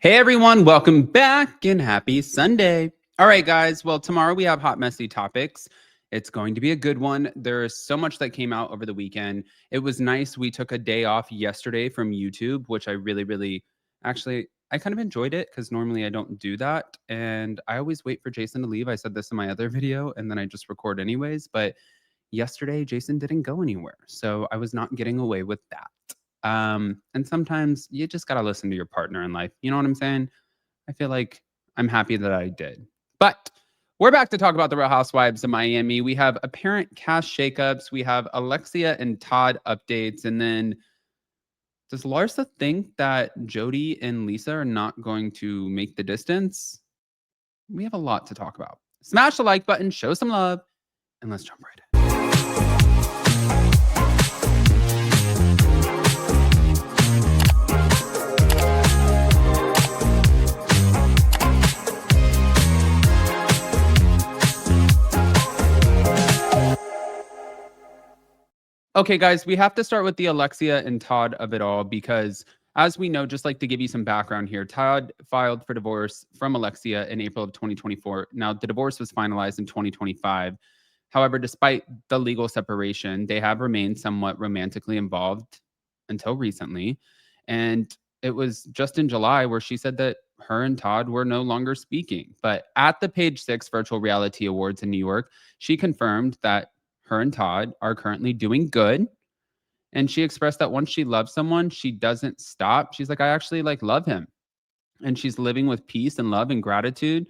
Hey everyone, welcome back and happy Sunday. All right, guys. Well, tomorrow we have hot, messy topics. It's going to be a good one. There is so much that came out over the weekend. It was nice. We took a day off yesterday from YouTube, which I really actually, I kind of enjoyed it because normally I don't do that. And I always wait for Jason to leave. I said this in my other video and then I just record anyways. But yesterday, Jason didn't go anywhere. So I was not getting away with that. And sometimes you just got to listen to your partner in life. You know what I'm saying? I feel like I'm happy that I did. But we're back to talk about the Real Housewives of Miami. We have apparent cast shakeups. We have Alexia and Todd updates. And then does Larsa think that Jody and Lisa are not going to make the distance? We have a lot to talk about. Smash the like button, show some love, and let's jump right in. Okay, guys, we have to start with the Alexia and Todd of it all because, as we know, just like to give you some background here, Todd filed for divorce from Alexia in April of 2024. Now, the divorce was finalized in 2025. However, despite the legal separation, they have remained somewhat romantically involved until recently. And it was just in July where she said that her and Todd were no longer speaking. But at the Page Six Virtual Reality Awards in New York, she confirmed that her and Todd are currently doing good. And she expressed that once she loves someone, she doesn't stop. She's like, I actually love him. And she's living with peace and love and gratitude.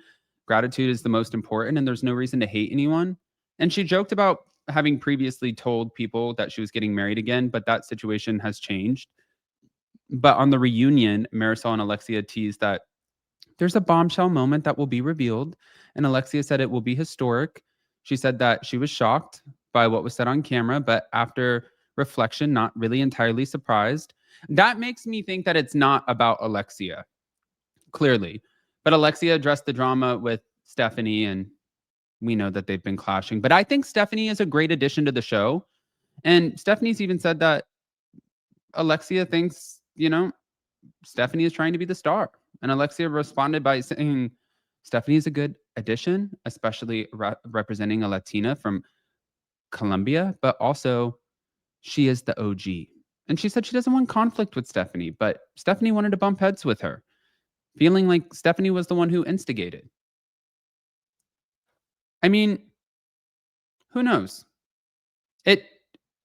Gratitude is the most important, and there's no reason to hate anyone. And she joked about having previously told people that she was getting married again, but that situation has changed. But on the reunion, Marisol and Alexia teased that there's a bombshell moment that will be revealed. And Alexia said it will be historic. She said that she was shocked by what was said on camera, but after reflection, not really entirely surprised. That makes me think that it's not about Alexia, clearly. But Alexia addressed the drama with Stephanie, and we know that they've been clashing. But I think Stephanie is a great addition to the show. And Stephanie's even said that Alexia thinks, Stephanie is trying to be the star. And Alexia responded by saying, Stephanie is a good addition, especially representing a Latina from Colombia, but also she is the OG. And she said she doesn't want conflict with Stephanie, but Stephanie wanted to bump heads with her, feeling like Stephanie was the one who instigated. I mean, who knows?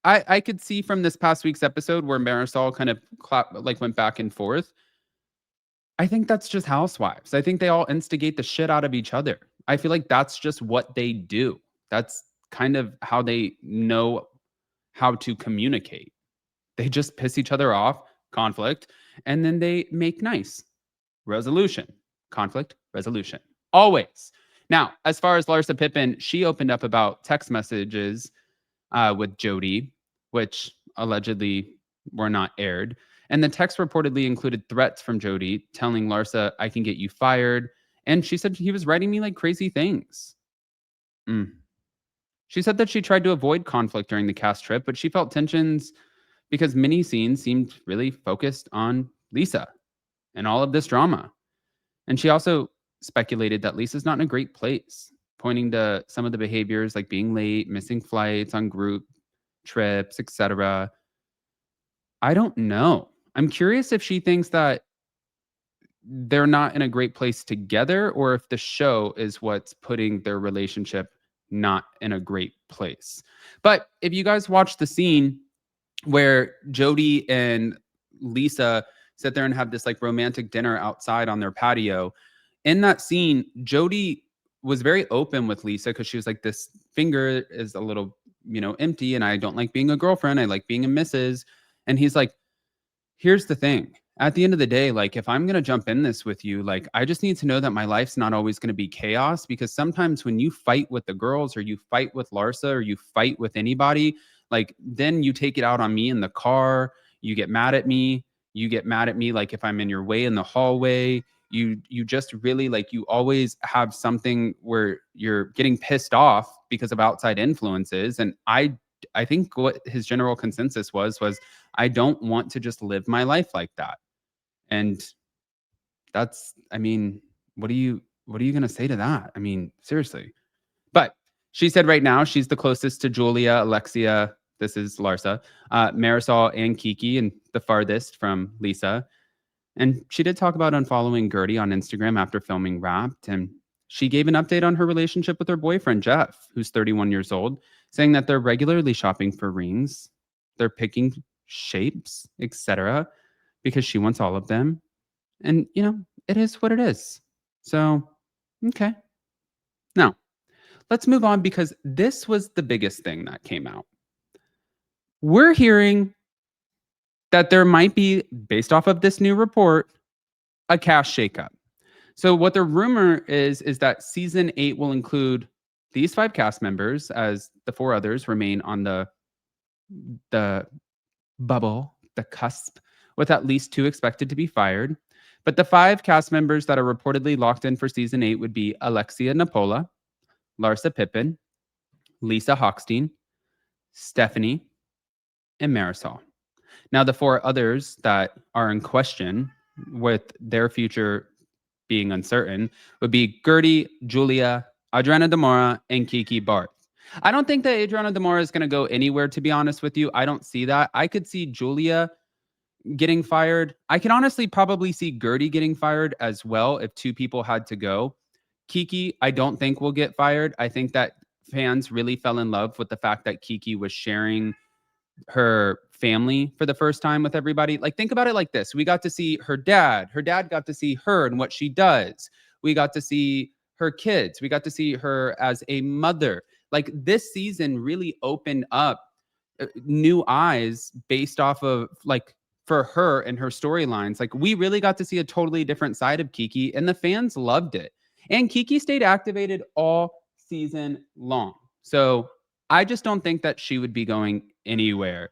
I could see from this past week's episode where Marisol kind of went back and forth. I think that's just Housewives. I think they all instigate the shit out of each other. I feel like that's just what they do. That's kind of how they know how to communicate. They just piss each other off, conflict, and then they make nice. Resolution, conflict, resolution. Always. Now, as far as Larsa Pippen, she opened up about text messages with Jody, which allegedly were not aired. And the text reportedly included threats from Jody telling Larsa, I can get you fired. And she said he was writing me like crazy things. She said that she tried to avoid conflict during the cast trip, but she felt tensions because many scenes seemed really focused on Lisa and all of this drama. And she also speculated that Lisa's not in a great place, pointing to some of the behaviors like being late, missing flights on group trips, etc. I don't know. I'm curious if she thinks that they're not in a great place together or if the show is what's putting their relationship not in a great place. But if you guys watch the scene where Jody and Lisa sit there and have this romantic dinner outside on their patio, in that scene, Jody was very open with Lisa because she was like, this finger is a little, empty, and I don't like being a girlfriend. I like being a missus. And he's like, here's the thing. At the end of the day, if I'm going to jump in this with you, I just need to know that my life's not always going to be chaos, because sometimes when you fight with the girls or you fight with Larsa or you fight with anybody, then you take it out on me in the car. You get mad at me. You get mad at me if I'm in your way in the hallway. You just really you always have something where you're getting pissed off because of outside influences. And I think what his general consensus was I don't want to just live my life like that. And I mean, what are you going to say to that? I mean, seriously. But she said right now she's the closest to Julia, Alexia, this is Larsa, Marisol, and Kiki, and the farthest from Lisa. And she did talk about unfollowing Gertie on Instagram after filming Wrapped. And she gave an update on her relationship with her boyfriend, Jeff, who's 31 years old, saying that they're regularly shopping for rings. They're picking shapes, etc., because she wants all of them. And, it is what it is. So, okay. Now, let's move on because this was the biggest thing that came out. We're hearing that there might be, based off of this new report, a cash shakeup. So what the rumor is that season 8 will include these 5 cast members as the 4 others remain on the bubble, the cusp, with at least 2 expected to be fired. But the 5 cast members that are reportedly locked in for season 8 would be Alexia Nepola, Larsa Pippen, Lisa Hochstein, Stephanie, and Marisol. Now, the 4 others that are in question with their future being uncertain would be Gertie, Julia, Adriana Demora, and Kiki Barth. I don't think that Adriana Demora is going to go anywhere, to be honest with you. I don't see that. I could see Julia getting fired. I can honestly probably see Gertie getting fired as well if 2 people had to go. Kiki, I don't think will get fired. I think that fans really fell in love with the fact that Kiki was sharing her family for the first time with everybody. Like, think about it like this. We got to see her dad. Her dad got to see her and what she does. We got to see her kids. We got to see her as a mother. Like, this season really opened up new eyes based off of, like, for her and her storylines. Like, we really got to see a totally different side of Kiki, and the fans loved it. And Kiki stayed activated all season long. So I just don't think that she would be going anywhere.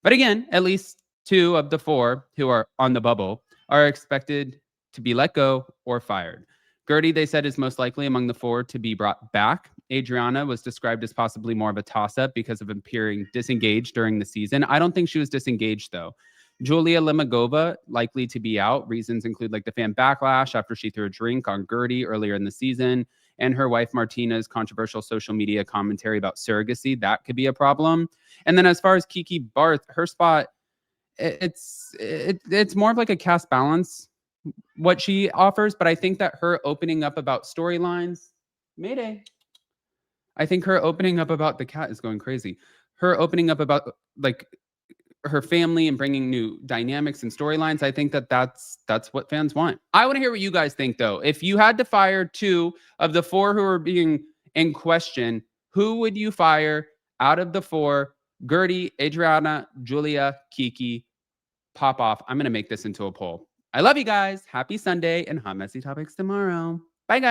But again, at least 2 of the 4 who are on the bubble are expected to be let go or fired. Gertie, they said, is most likely among the 4 to be brought back. Adriana was described as possibly more of a toss-up because of appearing disengaged during the season. I don't think she was disengaged, though. Julia Limagova, likely to be out. Reasons include like the fan backlash after she threw a drink on Gertie earlier in the season, and her wife Martina's controversial social media commentary about surrogacy. That could be a problem. And then as far as Kiki Barth, her spot, it's more of like a cast balance, what she offers. But I think that her opening up about storylines, Mayday. I think her opening up about the cat is going crazy. Her opening up about like her family and bringing new dynamics and storylines. I think that that's what fans want. I want to hear what you guys think, though. If you had to fire 2 of the 4 who are being in question, who would you fire out of the 4? Gertie, Adriana, Julia, Kiki, pop off. I'm going to make this into a poll. I love you guys. Happy Sunday and hot messy topics tomorrow. Bye, guys.